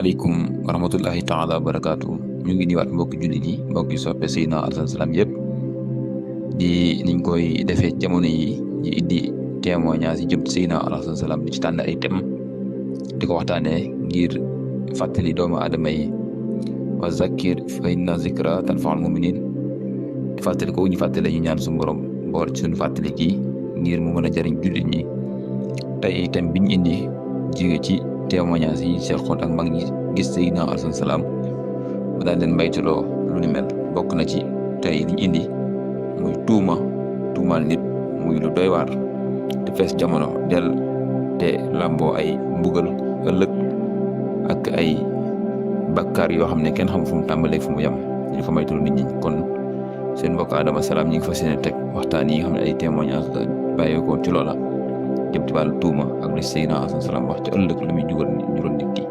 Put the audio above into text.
aleykum wa rahmatullahi taala wa barakaatu ñu ngi niwaat mbokki jullit yi mbokki soppe Seydina Alassane Salam yëpp di niñ koy defee jamono yi ñu indi témoignage yi jëm ci Seydina Alassane Salam di ci tànn ay thèmes di ko waxtaanee ngir fàttali doomu aadama yi wa zakkir fa inna zikra tanfa'ul mu'minin di fàttali ko ñu fàttali ñu ñaan suñu borom bool ci suñu fàttali gi ngir mu mën a jariñ jullit ñi tey thème biñ indi jóge ci témoignage yi seqoon ak mag ñi gis Seydina Alassane Salam ba daal leen mbaytuloo lu ni mel bokk na ci tey liñ indi muy tuumaal nit muy lu doy waar te fees jamono del te lamboo ay mbugal ëllëg ak ay bakkaar yoo xam ne kenn xam fu mu tàmbalee fu mu yem ñu ko maytulu nit ñi kon seen mbokk Adama Salam ñi ngi fas yéene teg waxtaan yi nga xam ne ay témoignage la bàyyeekoo ci loola jëm ci wàllu tuuma ak li Seydina Alassane Salam wax ci ëllëg lu muy jural nit ki